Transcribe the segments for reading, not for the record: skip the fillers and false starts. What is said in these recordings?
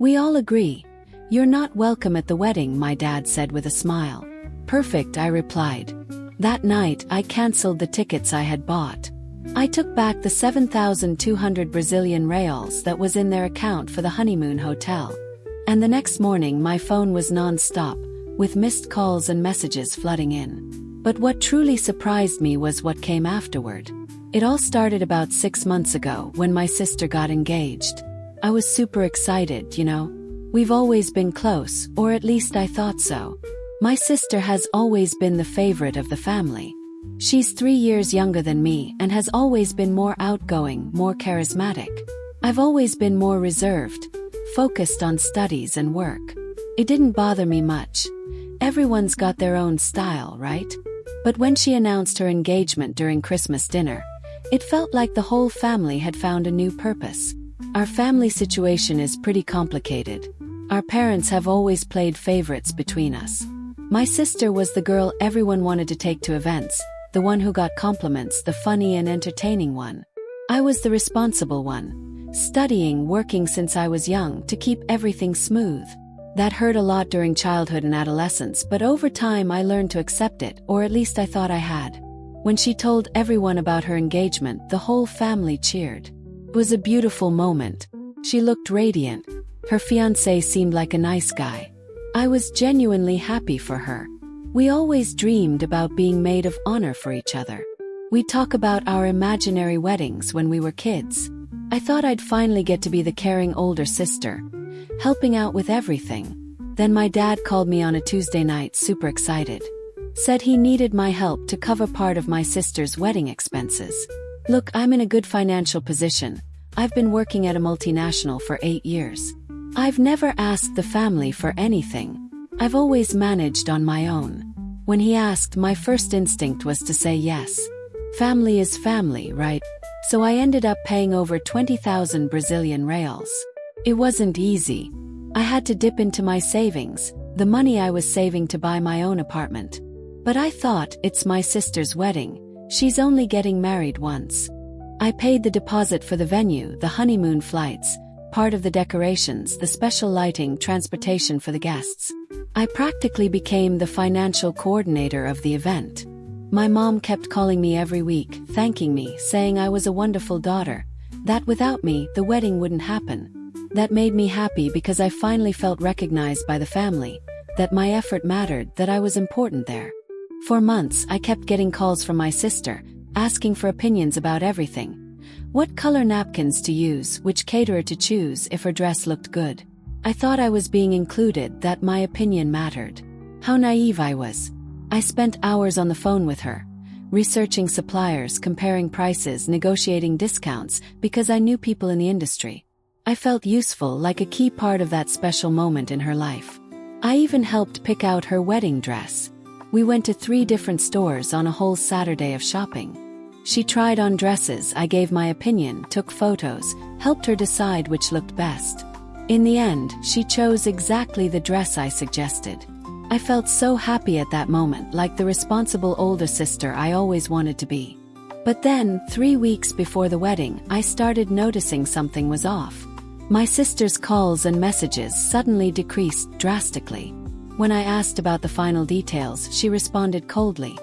We all agree. You're not welcome at the wedding, my dad said with a smile. Perfect, I replied. That night, I cancelled the tickets I had bought. I took back the 7,200 Brazilian reals that was in their account for the honeymoon hotel. And the next morning my phone was non-stop, with missed calls and messages flooding in. But what truly surprised me was what came afterward. It all started about 6 months ago when my sister got engaged. I was super excited, you know. We've always been close, or at least I thought so. My sister has always been the favorite of the family. She's 3 years younger than me and has always been more outgoing, more charismatic. I've always been more reserved, focused on studies and work. It didn't bother me much. Everyone's got their own style, right? But when she announced her engagement during Christmas dinner, it felt like the whole family had found a new purpose. Our family situation is pretty complicated. Our parents have always played favorites between us. My sister was the girl everyone wanted to take to events, the one who got compliments, the funny and entertaining one. I was the responsible one, studying, working since I was young to keep everything smooth. That hurt a lot during childhood and adolescence, but over time I learned to accept it, or at least I thought I had. When she told everyone about her engagement, the whole family cheered. It was a beautiful moment. She looked radiant. Her fiancé seemed like a nice guy. I was genuinely happy for her. We always dreamed about being maid of honor for each other. We talk about our imaginary weddings when we were kids. I thought I'd finally get to be the caring older sister, helping out with everything. Then my dad called me on a Tuesday night, super excited. Said he needed my help to cover part of my sister's wedding expenses. Look, I'm in a good financial position. I've been working at a multinational for 8 years. I've never asked the family for anything. I've always managed on my own. When he asked, my first instinct was to say yes. Family is family, right? So I ended up paying over 20,000 Brazilian reals. It wasn't easy. I had to dip into my savings, the money I was saving to buy my own apartment. But I thought, it's my sister's wedding. She's only getting married once. I paid the deposit for the venue, the honeymoon flights, part of the decorations, the special lighting, transportation for the guests. I practically became the financial coordinator of the event. My mom kept calling me every week, thanking me, saying I was a wonderful daughter, that without me, the wedding wouldn't happen. That made me happy because I finally felt recognized by the family, that my effort mattered, that I was important there. For months, I kept getting calls from my sister, asking for opinions about everything. What color napkins to use, which caterer to choose if her dress looked good. I thought I was being included, that my opinion mattered. How naive I was. I spent hours on the phone with her, researching suppliers, comparing prices, negotiating discounts, because I knew people in the industry. I felt useful, like a key part of that special moment in her life. I even helped pick out her wedding dress. We went to 3 different stores on a whole Saturday of shopping. She tried on dresses, I gave my opinion, took photos, helped her decide which looked best. In the end, she chose exactly the dress I suggested. I felt so happy at that moment, like the responsible older sister I always wanted to be. But then, 3 weeks before the wedding, I started noticing something was off. My sister's calls and messages suddenly decreased drastically. When I asked about the final details, she responded coldly.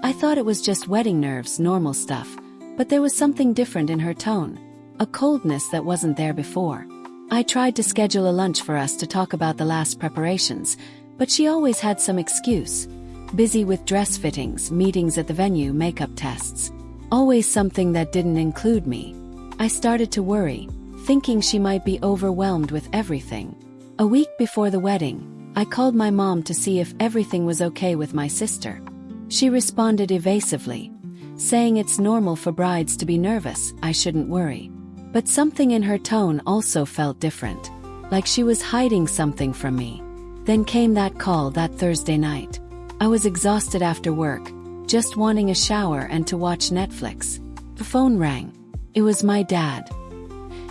I thought it was just wedding nerves, normal stuff, but there was something different in her tone, a coldness that wasn't there before. I tried to schedule a lunch for us to talk about the last preparations, but she always had some excuse. Busy with dress fittings, meetings at the venue, makeup tests. Always something that didn't include me. I started to worry, thinking she might be overwhelmed with everything. A week before the wedding, I called my mom to see if everything was okay with my sister. She responded evasively, saying it's normal for brides to be nervous, I shouldn't worry. But something in her tone also felt different, like she was hiding something from me. Then came that call that Thursday night. I was exhausted after work, just wanting a shower and to watch Netflix. The phone rang. It was my dad.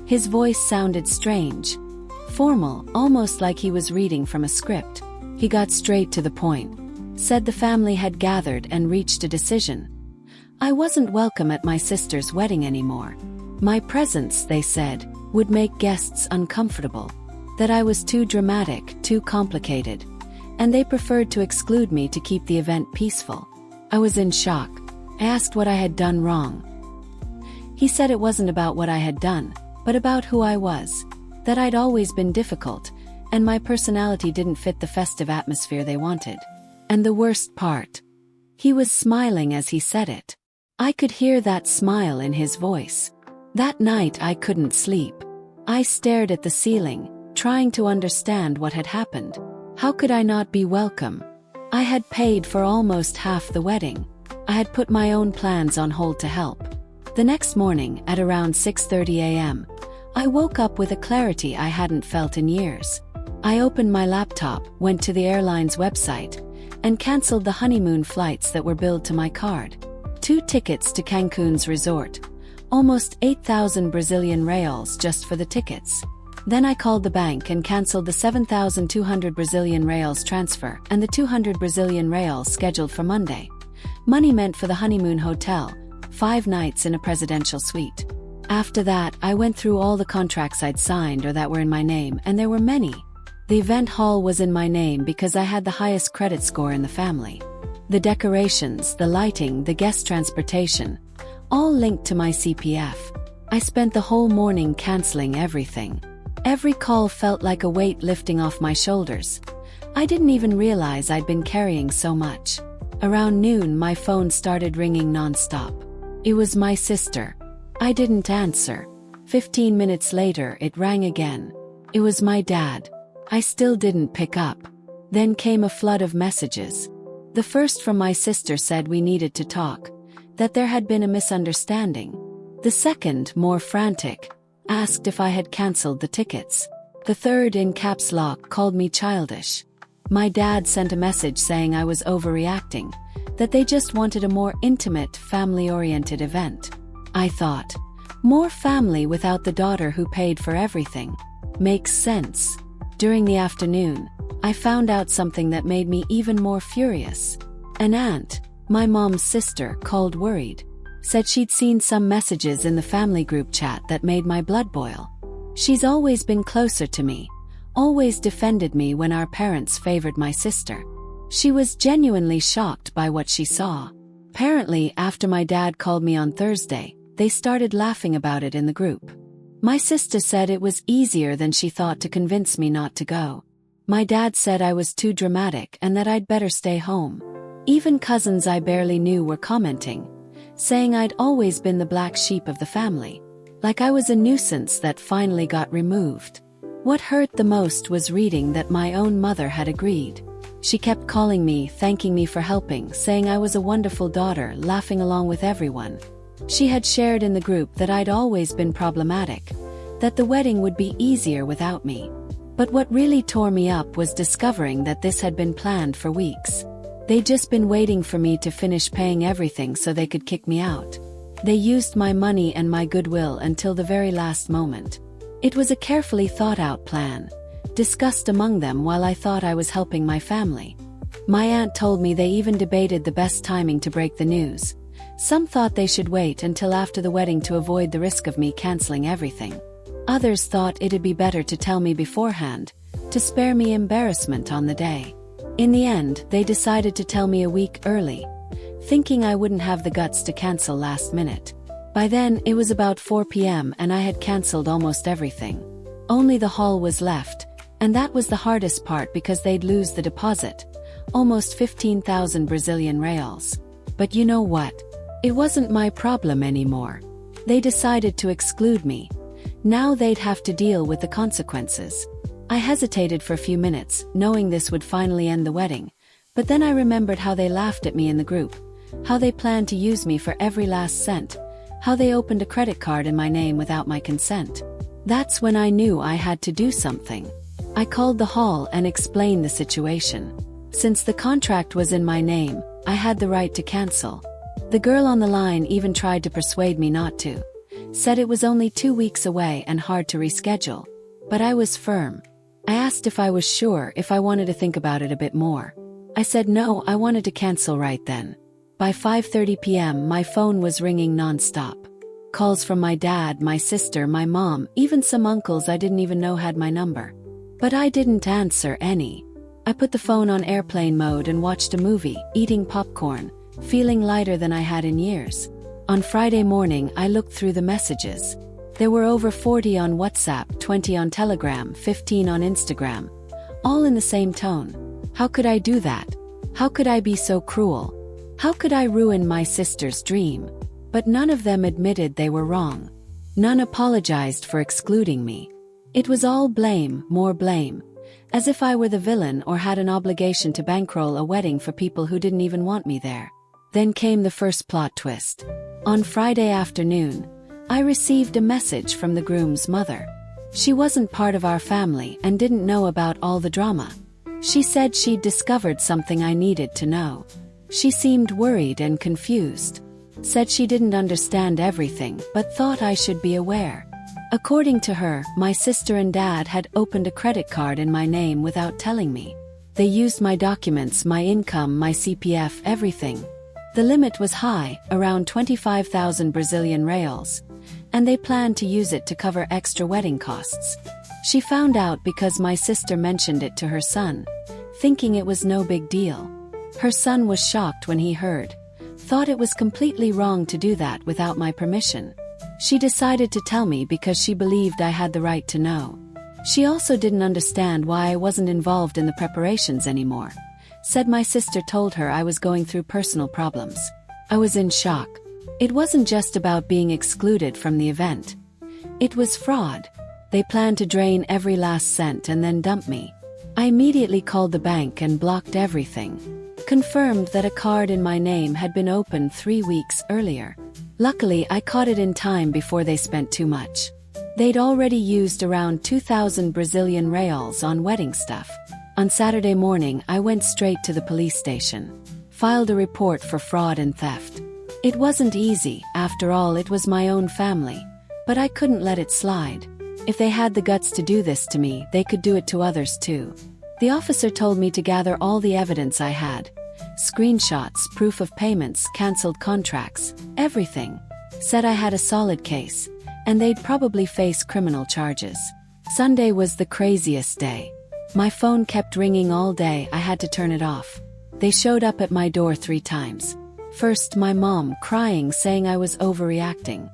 His voice sounded strange, formal, almost like he was reading from a script. He got straight to the point. Said the family had gathered and reached a decision. I wasn't welcome at my sister's wedding anymore. My presence, they said, would make guests uncomfortable. that I was too dramatic, too complicated, and they preferred to exclude me to keep the event peaceful. I was in shock. I asked what I had done wrong. He said it wasn't about what I had done, but about who I was, that I'd always been difficult, and my personality didn't fit the festive atmosphere they wanted. And the worst part, he was smiling as he said it. I could hear that smile in his voice. That night I couldn't sleep. I stared at the ceiling, trying to understand what had happened. How could I not be welcome? I had paid for almost half the wedding. I had put my own plans on hold to help. The next morning, at around 6:30 a.m., I woke up with a clarity I hadn't felt in years. I opened my laptop, went to the airline's website, and cancelled the honeymoon flights that were billed to my card. 2 tickets to Cancun's resort. Almost 8,000 Brazilian reals just for the tickets. Then I called the bank and cancelled the 7,200 Brazilian reals transfer and the 200 Brazilian reals scheduled for Monday. Money meant for the honeymoon hotel, 5 nights in a presidential suite. After that, I went through all the contracts I'd signed or that were in my name, and there were many. The event hall was in my name because I had the highest credit score in the family. The decorations, the lighting, the guest transportation, all linked to my CPF. I spent the whole morning cancelling everything. Every call felt like a weight lifting off my shoulders. I didn't even realize I'd been carrying so much. Around noon, my phone started ringing non-stop. It was my sister. I didn't answer. 15 minutes later, it rang again. It was my dad. I still didn't pick up. Then came a flood of messages. The first from my sister said we needed to talk, that there had been a misunderstanding. The second, more frantic, asked if I had cancelled the tickets. The third, in caps lock, called me childish. My dad sent a message saying I was overreacting, that they just wanted a more intimate, family-oriented event. I thought, more family without the daughter who paid for everything. Makes sense. During the afternoon, I found out something that made me even more furious. An aunt, my mom's sister, called worried. Said she'd seen some messages in the family group chat that made my blood boil. She's always been closer to me, always defended me when our parents favored my sister. She was genuinely shocked by what she saw. Apparently, after my dad called me on Thursday, they started laughing about it in the group. My sister said it was easier than she thought to convince me not to go. My dad said I was too dramatic and that I'd better stay home. Even cousins I barely knew were commenting, saying I'd always been the black sheep of the family, like I was a nuisance that finally got removed. What hurt the most was reading that my own mother had agreed. She kept calling me, thanking me for helping, saying I was a wonderful daughter, laughing along with everyone. She had shared in the group that I'd always been problematic, that the wedding would be easier without me. But what really tore me up was discovering that this had been planned for weeks. They'd just been waiting for me to finish paying everything so they could kick me out. They used my money and my goodwill until the very last moment. It was a carefully thought-out plan, discussed among them while I thought I was helping my family. My aunt told me they even debated the best timing to break the news. Some thought they should wait until after the wedding to avoid the risk of me canceling everything. Others thought it'd be better to tell me beforehand, to spare me embarrassment on the day. In the end, they decided to tell me a week early, thinking I wouldn't have the guts to cancel last minute. By then, it was about 4 p.m. and I had cancelled almost everything. Only the hall was left, and that was the hardest part because they'd lose the deposit, almost 15,000 Brazilian reals. But you know what? It wasn't my problem anymore. They decided to exclude me. Now they'd have to deal with the consequences. I hesitated for a few minutes, knowing this would finally end the wedding, but then I remembered how they laughed at me in the group, how they planned to use me for every last cent, how they opened a credit card in my name without my consent. That's when I knew I had to do something. I called the hall and explained the situation. Since the contract was in my name, I had the right to cancel. The girl on the line even tried to persuade me not to. Said it was only 2 weeks away and hard to reschedule. But I was firm. I asked if I was sure if I wanted to think about it a bit more. I said no, I wanted to cancel right then. By 5:30 p.m. my phone was ringing non-stop. Calls from my dad, my sister, my mom, even some uncles I didn't even know had my number. But I didn't answer any. I put the phone on airplane mode and watched a movie, eating popcorn, feeling lighter than I had in years. On Friday morning, I looked through the messages. There were over 40 on WhatsApp, 20 on Telegram, 15 on Instagram. All in the same tone. How could I do that? How could I be so cruel? How could I ruin my sister's dream? But none of them admitted they were wrong. None apologized for excluding me. It was all blame, more blame. As if I were the villain or had an obligation to bankroll a wedding for people who didn't even want me there. Then came the first plot twist. On Friday afternoon, I received a message from the groom's mother. She wasn't part of our family and didn't know about all the drama. She said she'd discovered something I needed to know. She seemed worried and confused. Said she didn't understand everything but thought I should be aware. According to her, my sister and dad had opened a credit card in my name without telling me. They used my documents, my income, my CPF, everything. The limit was high, around 25,000 Brazilian reals, and they planned to use it to cover extra wedding costs. She found out because my sister mentioned it to her son, thinking it was no big deal. Her son was shocked when he heard, thought it was completely wrong to do that without my permission. She decided to tell me because she believed I had the right to know. She also didn't understand why I wasn't involved in the preparations anymore. Said my sister told her I was going through personal problems. I was in shock. It wasn't just about being excluded from the event. It was fraud. They planned to drain every last cent and then dump me. I immediately called the bank and blocked everything. Confirmed that a card in my name had been opened 3 weeks earlier. Luckily, I caught it in time before they spent too much. They'd already used around 2,000 Brazilian reals on wedding stuff. On Saturday morning, I went straight to the police station. Filed a report for fraud and theft. It wasn't easy, after all it was my own family. But I couldn't let it slide. If they had the guts to do this to me, they could do it to others too. The officer told me to gather all the evidence I had. Screenshots, proof of payments, cancelled contracts, everything. Said I had a solid case, and they'd probably face criminal charges. Sunday was the craziest day. My phone kept ringing all day, I had to turn it off. They showed up at my door 3 times. First, my mom, crying, saying I was overreacting.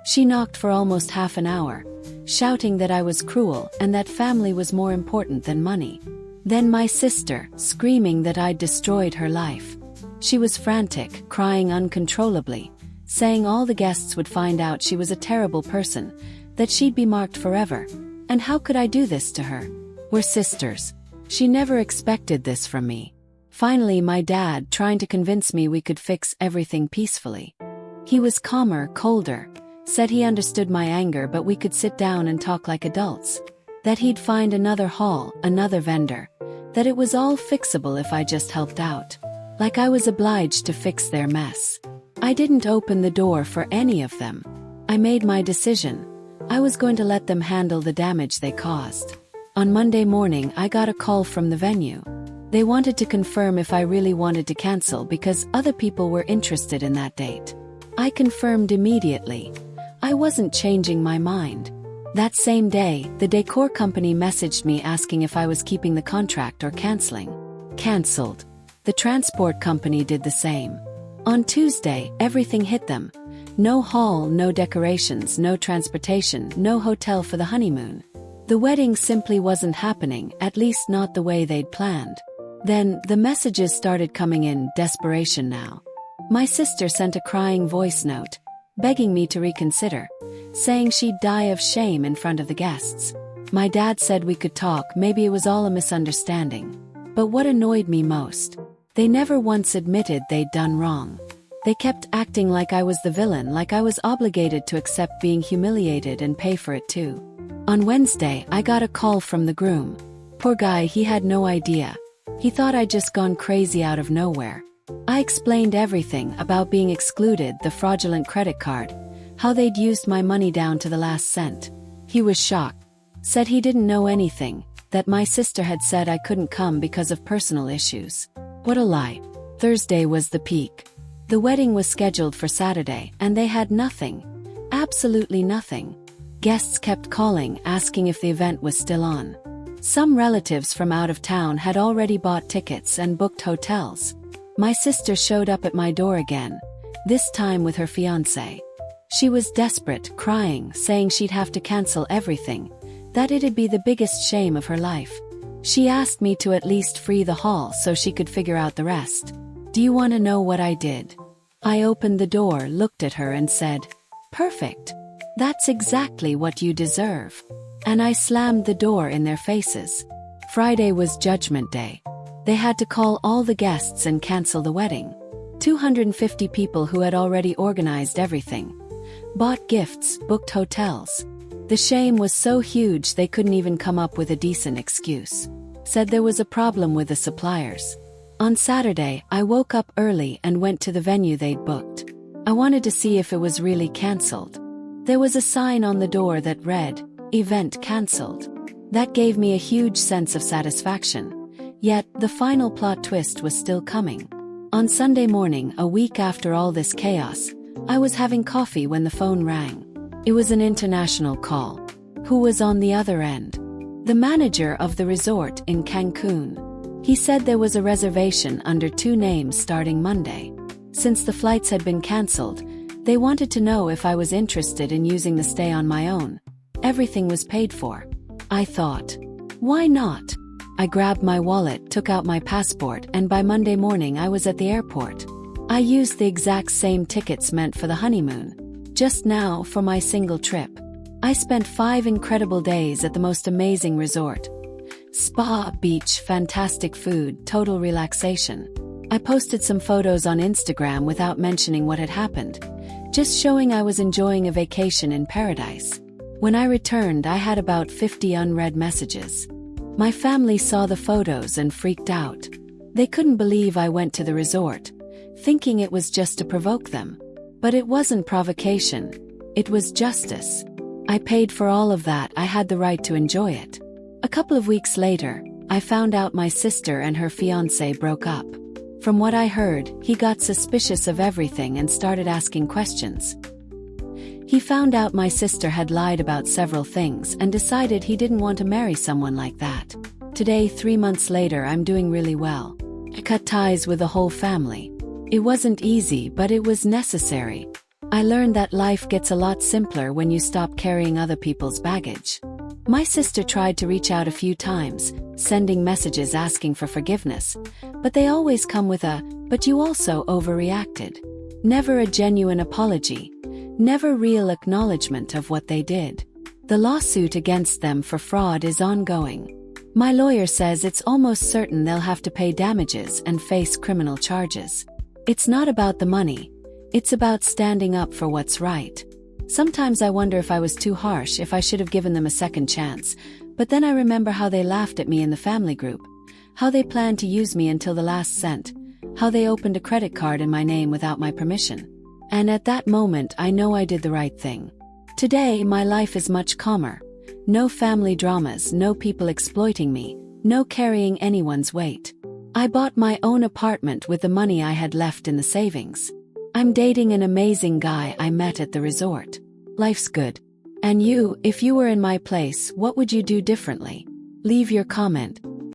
She knocked for almost half an hour, shouting that I was cruel and that family was more important than money. Then my sister, screaming that I'd destroyed her life. She was frantic, crying uncontrollably, saying all the guests would find out she was a terrible person, that she'd be marked forever. And how could I do this to her? We're sisters. She never expected this from me. Finally, my dad, trying to convince me we could fix everything peacefully. He was calmer, colder, said he understood my anger but we could sit down and talk like adults. That he'd find another hall, another vendor. That it was all fixable if I just helped out. Like I was obliged to fix their mess. I didn't open the door for any of them. I made my decision. I was going to let them handle the damage they caused. On Monday morning, I got a call from the venue. They wanted to confirm if I really wanted to cancel because other people were interested in that date. I confirmed immediately. I wasn't changing my mind. That same day, the decor company messaged me asking if I was keeping the contract or canceling. Cancelled. The transport company did the same. On Tuesday, everything hit them. No hall, no decorations, no transportation, no hotel for the honeymoon. The wedding simply wasn't happening, at least not the way they'd planned. Then, the messages started coming in, desperation now. My sister sent a crying voice note, begging me to reconsider, saying she'd die of shame in front of the guests. My dad said we could talk, maybe it was all a misunderstanding. But what annoyed me most? They never once admitted they'd done wrong. They kept acting like I was the villain, like I was obligated to accept being humiliated and pay for it too. On Wednesday, I got a call from the groom. Poor guy, he had no idea. He thought I'd just gone crazy out of nowhere. I explained everything about being excluded, the fraudulent credit card, how they'd used my money down to the last cent. He was shocked. Said he didn't know anything, that my sister had said I couldn't come because of personal issues. What a lie. Thursday was the peak. The wedding was scheduled for Saturday, and they had nothing. Absolutely nothing. Guests kept calling, asking if the event was still on. Some relatives from out of town had already bought tickets and booked hotels. My sister showed up at my door again, this time with her fiancé. She was desperate, crying, saying she'd have to cancel everything, that it'd be the biggest shame of her life. She asked me to at least free the hall so she could figure out the rest. Do you want to know what I did? I opened the door, looked at her and said, "Perfect. That's exactly what you deserve." And I slammed the door in their faces. Friday was Judgment Day. They had to call all the guests and cancel the wedding. 250 people who had already organized everything. Bought gifts, booked hotels. The shame was so huge they couldn't even come up with a decent excuse. Said there was a problem with the suppliers. On Saturday, I woke up early and went to the venue they'd booked. I wanted to see if it was really cancelled. There was a sign on the door that read, "Event cancelled." That gave me a huge sense of satisfaction. Yet, the final plot twist was still coming. On Sunday morning, a week after all this chaos, I was having coffee when the phone rang. It was an international call. Who was on the other end? The manager of the resort in Cancun. He said there was a reservation under 2 names starting Monday. Since the flights had been cancelled, they wanted to know if I was interested in using the stay on my own. Everything was paid for. I thought, why not? I grabbed my wallet, took out my passport, and by Monday morning I was at the airport. I used the exact same tickets meant for the honeymoon. Just now, for my single trip. I spent 5 incredible days at the most amazing resort. Spa, beach, fantastic food, total relaxation. I posted some photos on Instagram without mentioning what had happened, just showing I was enjoying a vacation in paradise. When I returned, I had about 50 unread messages. My family saw the photos and freaked out. They couldn't believe I went to the resort, thinking it was just to provoke them. But it wasn't provocation. It was justice. I paid for all of that. I had the right to enjoy it. A couple of weeks later, I found out my sister and her fiancé broke up. From what I heard, he got suspicious of everything and started asking questions. He found out my sister had lied about several things and decided he didn't want to marry someone like that. Today, 3 months later, I'm doing really well. I cut ties with the whole family. It wasn't easy, but it was necessary. I learned that life gets a lot simpler when you stop carrying other people's baggage. My sister tried to reach out a few times, sending messages asking for forgiveness, but they always come with a, "But you also overreacted." Never a genuine apology. Never real acknowledgement of what they did. The lawsuit against them for fraud is ongoing. My lawyer says it's almost certain they'll have to pay damages and face criminal charges. It's not about the money. It's about standing up for what's right. Sometimes I wonder if I was too harsh, if I should have given them a second chance, but then I remember how they laughed at me in the family group, how they planned to use me until the last cent, how they opened a credit card in my name without my permission. And at that moment I know I did the right thing. Today my life is much calmer. No family dramas, no people exploiting me, no carrying anyone's weight. I bought my own apartment with the money I had left in the savings. I'm dating an amazing guy I met at the resort. Life's good. And you, if you were in my place, what would you do differently? Leave your comment.